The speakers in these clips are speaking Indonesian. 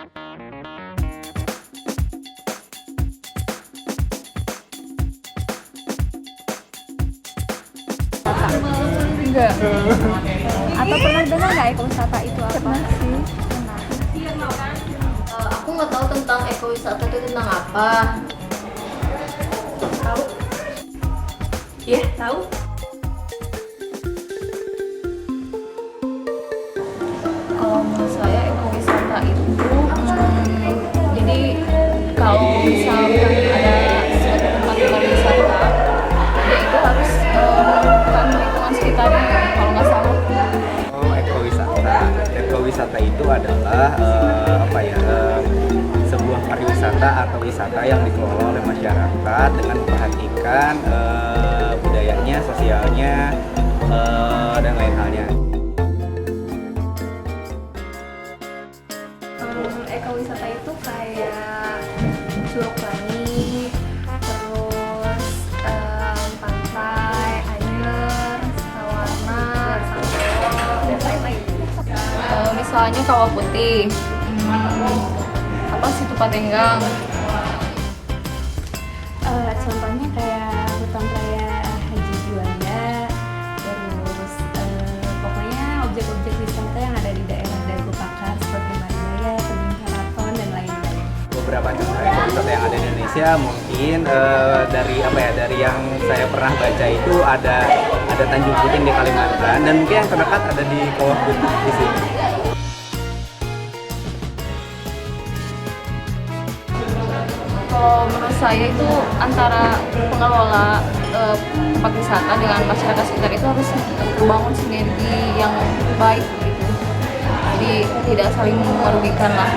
Enggak. Atau pernah dengar nggak ekowisata itu apa? Pernah sih. Aku nggak tahu tentang ekowisata itu tentang apa. Tahu? Iya, tahu. Kalau menurut saya ekowisata itu jadi kalau misalkan ada suatu tempat pariwisata, ya itu harus kan lingkungan sekitarnya kalau nggak salah. Oh, ekowisata. Ekowisata itu adalah sebuah pariwisata atau wisata yang dikelola oleh masyarakat dengan memperhatikan budayanya, sosialnya, dan lain halnya. Ekowisata itu kayak Curug Langit, terus pantai, Anyer, Sawarna, Sambor, dan lain-lain. Misalnya Kawah Putih, Situ Patenggang. Contohnya kayak Hutan Raya Haji Juanda, terus pokoknya objek-objek wisata yang ada di daerah Dago Pakar seperti Maribaya, Tebing Karaton, dan lain-lain. Beberapa contoh ekowisata yang ada di Indonesia mungkin dari yang saya pernah baca itu ada Tanjung Puting di Kalimantan, dan mungkin yang terdekat ada di Kawah Putih di sini. Kalau menurut saya itu antara pengelola tempat wisata dengan masyarakat sekitar itu harus membangun sinergi yang baik gitu. Jadi tidak saling merugikan lah.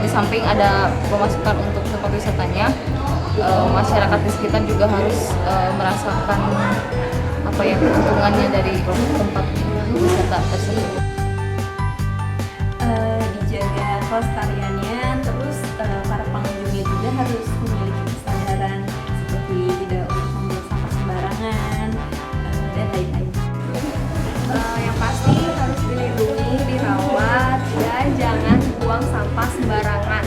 Di samping ada pemasukan untuk tempat wisatanya, masyarakat di sekitar juga harus merasakan keuntungannya dari tempat wisata tersebut. Dijaga kelestariannya, terus para pengunjungnya juga harus memiliki kesadaran seperti tidak untuk membuang sampah sembarangan dan lain-lain. Yang pasti harus dilindungi, dirawat, dan jangan buang sampah sembarangan.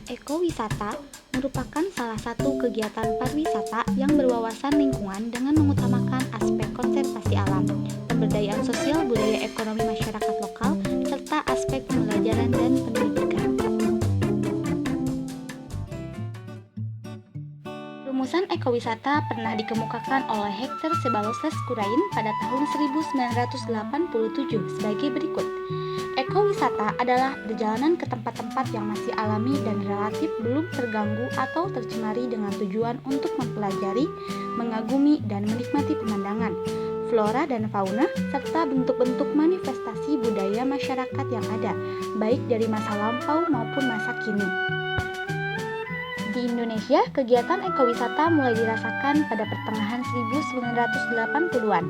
Ekowisata merupakan salah satu kegiatan pariwisata yang berwawasan lingkungan dengan mengutamakan aspek konservasi alam, pemberdayaan sosial budaya ekonomi masyarakat lokal, serta aspek pembelajaran dan pendidikan. Rumusan ekowisata pernah dikemukakan oleh Hector Ceballos Kurain pada tahun 1987 sebagai berikut. Ekowisata adalah perjalanan ke tempat-tempat yang masih alami dan relatif belum terganggu atau tercemari dengan tujuan untuk mempelajari, mengagumi, dan menikmati pemandangan, flora dan fauna, serta bentuk-bentuk manifestasi budaya masyarakat yang ada, baik dari masa lampau maupun masa kini. Di Indonesia, kegiatan ekowisata mulai dirasakan pada pertengahan 1980-an,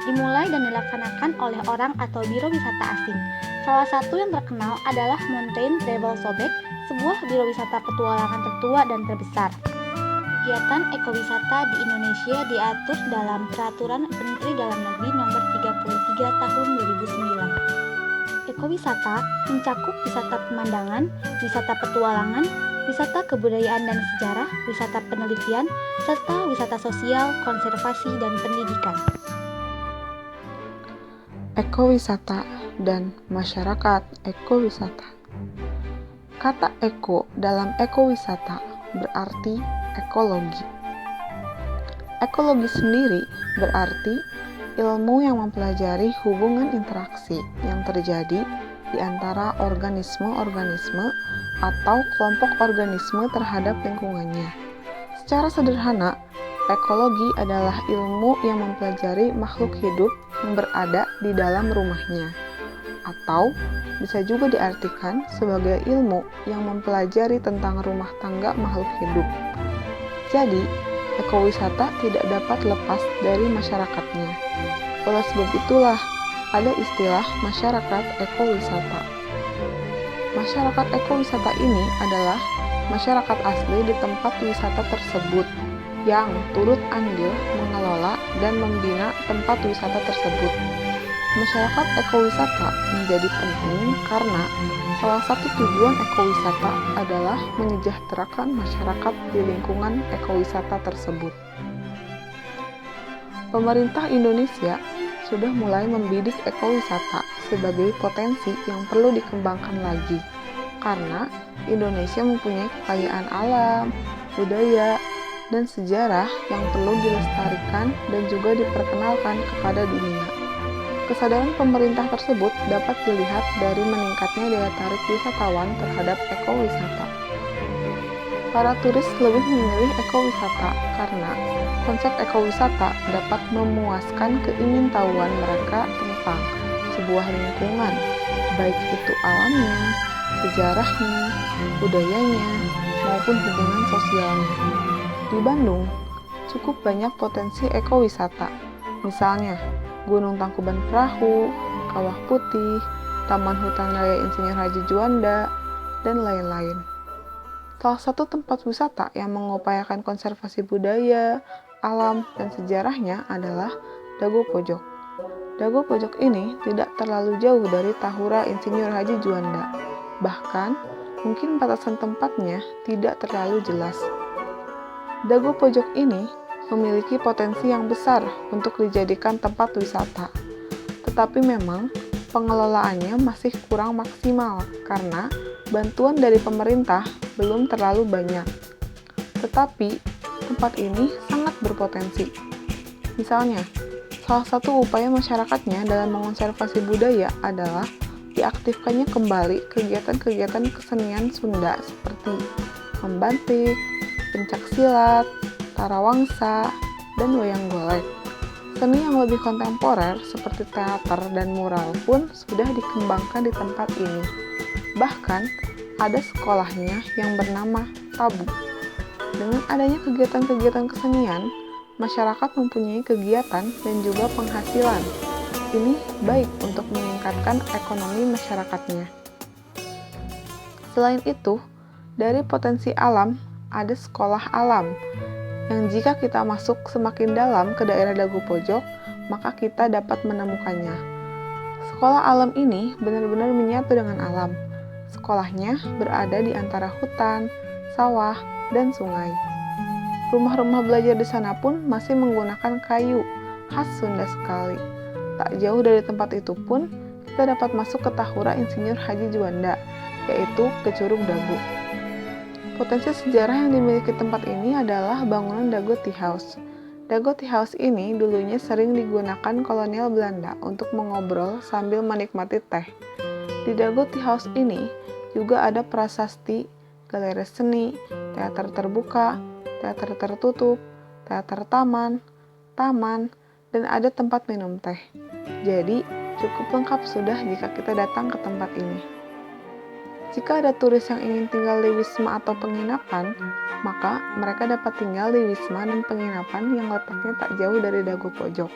dimulai dan dilaksanakan oleh orang atau biro wisata asing. Salah satu yang terkenal adalah Mountain Travel Sobek, sebuah biro wisata petualangan tertua dan terbesar. Kegiatan ekowisata di Indonesia diatur dalam Peraturan Menteri Dalam Negeri Nomor 33 Tahun 2009. Ekowisata mencakup wisata pemandangan, wisata petualangan, wisata kebudayaan dan sejarah, wisata penelitian, serta wisata sosial, konservasi, dan pendidikan. Ekowisata dan masyarakat ekowisata. Kata eko dalam ekowisata berarti ekologi. Ekologi sendiri berarti ilmu yang mempelajari hubungan interaksi yang terjadi di antara organisme-organisme atau kelompok organisme terhadap lingkungannya. Secara sederhana, ekologi adalah ilmu yang mempelajari makhluk hidup yang berada di dalam rumahnya, atau bisa juga diartikan sebagai ilmu yang mempelajari tentang rumah tangga makhluk hidup. Jadi, ekowisata tidak dapat lepas dari masyarakatnya. Oleh sebab itulah, ada istilah masyarakat ekowisata. Masyarakat ekowisata ini adalah masyarakat asli di tempat wisata tersebut yang turut andil mengelola dan membina tempat wisata tersebut. Masyarakat ekowisata menjadi penting karena salah satu tujuan ekowisata adalah menyejahterakan masyarakat di lingkungan ekowisata tersebut. Pemerintah Indonesia sudah mulai membidik ekowisata sebagai potensi yang perlu dikembangkan lagi, karena Indonesia mempunyai kekayaan alam, budaya, dan sejarah yang perlu dilestarikan dan juga diperkenalkan kepada dunia. Kesadaran pemerintah tersebut dapat dilihat dari meningkatnya daya tarik wisatawan terhadap ekowisata. Para turis lebih memilih ekowisata karena konsep ekowisata dapat memuaskan keingintahuan mereka tentang sebuah lingkungan, baik itu alamnya, sejarahnya, budayanya, maupun hubungan sosialnya. Di Bandung, cukup banyak potensi ekowisata, misalnya Gunung Tangkuban Perahu, Kawah Putih, Taman Hutan Raya Insinyur Haji Juanda, dan lain-lain. Salah satu tempat wisata yang mengupayakan konservasi budaya, alam, dan sejarahnya adalah Dago Pojok. Dago Pojok ini tidak terlalu jauh dari Tahura Insinyur Haji Juanda. Bahkan, mungkin batasan tempatnya tidak terlalu jelas. Dago Pojok ini memiliki potensi yang besar untuk dijadikan tempat wisata. Tetapi memang pengelolaannya masih kurang maksimal karena bantuan dari pemerintah belum terlalu banyak. Tetapi tempat ini sangat berpotensi. Misalnya, salah satu upaya masyarakatnya dalam mengonservasi budaya adalah diaktifkannya kembali kegiatan-kegiatan kesenian Sunda seperti membatik, pencaksilat, tarawangsa, dan wayang golek. Seni yang lebih kontemporer seperti teater dan mural pun sudah dikembangkan di tempat ini. Bahkan, ada sekolahnya yang bernama Tabu. Dengan adanya kegiatan-kegiatan kesenian, masyarakat mempunyai kegiatan dan juga penghasilan. Ini baik untuk meningkatkan ekonomi masyarakatnya. Selain itu, dari potensi alam, ada sekolah alam, yang jika kita masuk semakin dalam ke daerah Dago Pojok, maka kita dapat menemukannya. Sekolah alam ini benar-benar menyatu dengan alam. Sekolahnya berada di antara hutan, sawah, dan sungai. Rumah-rumah belajar di sana pun masih menggunakan kayu, khas Sunda sekali. Tak jauh dari tempat itu pun, kita dapat masuk ke Tahura Insinyur Haji Juanda, yaitu ke Curug Dago. Potensi sejarah yang dimiliki tempat ini adalah bangunan Dago Tea House. Dago Tea House ini dulunya sering digunakan kolonial Belanda untuk mengobrol sambil menikmati teh. Di Dago Tea House ini juga ada prasasti, galeri seni, teater terbuka, teater tertutup, teater taman, dan ada tempat minum teh. Jadi, cukup lengkap sudah jika kita datang ke tempat ini. Jika ada turis yang ingin tinggal di wisma atau penginapan, maka mereka dapat tinggal di wisma dan penginapan yang letaknya tak jauh dari Dago Pojok,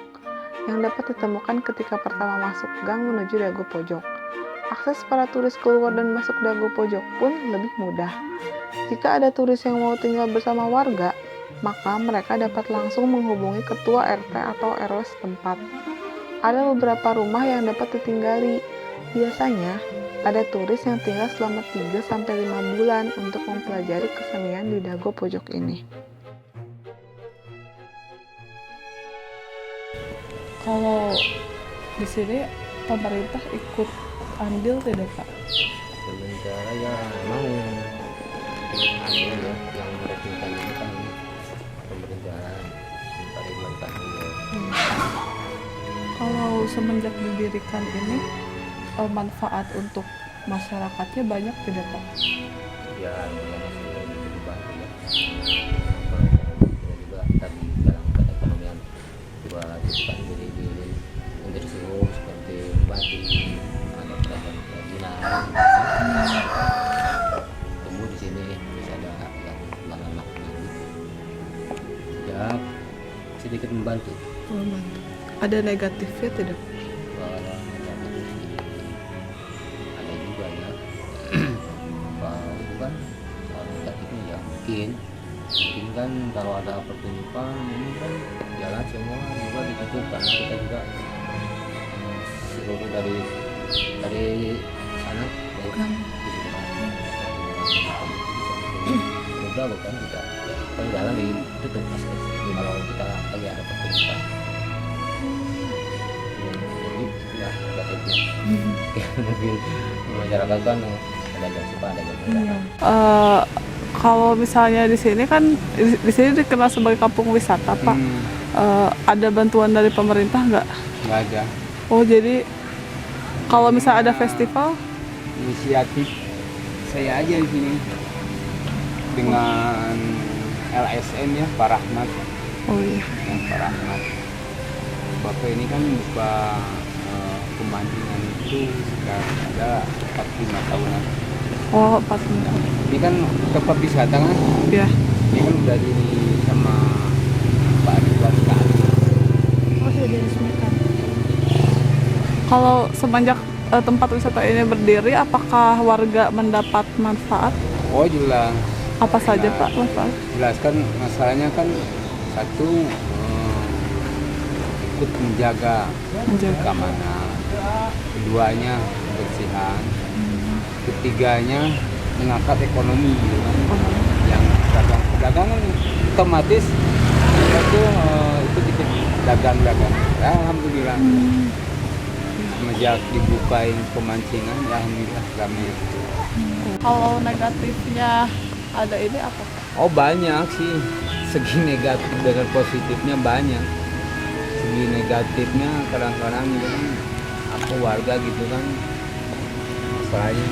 yang dapat ditemukan ketika pertama masuk gang menuju Dago Pojok. Akses para turis keluar dan masuk Dago Pojok pun lebih mudah. Jika ada turis yang mau tinggal bersama warga, maka mereka dapat langsung menghubungi ketua RT atau RW setempat. Ada beberapa rumah yang dapat ditinggali. Biasanya, ada turis yang tinggal selama 3-5 bulan untuk mempelajari kesenian di Dago Pojok ini. Kalau di sini pemerintah ikut andil tidak Pak? Sementara ya memang andil ya, yang merekrutkan ini kan pemerintahan dari pemerintah juga. Kalau semenjak didirikan ini manfaat untuk masyarakatnya banyak tidak Pak? Ya lumayan sudah dibantu ya. Juga tadi dalam perekonomian juga dibuka di industri seperti batik, ada kerajinan, tumbuh di sini bisa ada yang anak-anak gitu. Ya sedikit membantu. Ada negatifnya tidak? Ada juga ya. Kalau itu kan kalau negatifnya ya mungkin kan kalau ada pertunjukan ini kan jalan semua juga ditutup karena kita juga seluruh dari sana udah bukan kita kan jalan ditutup kalau kita lagi ada pertunjukan jadi itulah kreatifnya mungkin masyarakat kan ada yang suka ada yang enggak. Kalau misalnya di sini kan di sini dikenal sebagai kampung wisata, Pak. Ada bantuan dari pemerintah nggak? Nggak ada. Oh, jadi kalau misalnya ada festival, Inisiatif saya aja di sini dengan LSM ya, Pak Rahmat. oh iya. Yang Pak Rahmat. Bapak ini kan buka pemancingan itu sudah ada 45 tahunan. Oh, 40. Ini kan tempat wisata kan? Ya. Ini kan udah di sama Pak Ridwan Kamil. Oh, sudah diresmikan. Kalau semenjak tempat wisata ini berdiri, apakah warga mendapat manfaat? Oh jelas. Apa saja, Pak, manfaat? Jelas kan masalahnya kan satu ikut menjaga keamanan, keduanya kebersihan, ketiganya mengangkat ekonomi gitu kan. Yang dagangan otomatis itu ikut dagang. Ya, alhamdulillah. Semenjak dibukain pemancingan, ya alhamdulillah ramai. Kalau negatifnya ada ini apa? Oh banyak sih, segi negatif dengan positifnya banyak. Segi negatifnya kadang-kadang gitu kan, aku warga gitu kan, masalahnya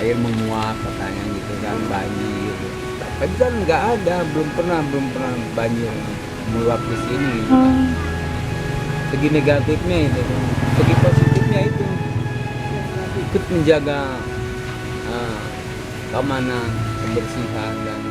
air menguap katanya gitu kan, banjir. Tapi kan nggak ada, belum pernah banjir meluap di sini gitu kan. Segi negatifnya itu, segi positifnya itu ikut menjaga keamanan, kebersihan dan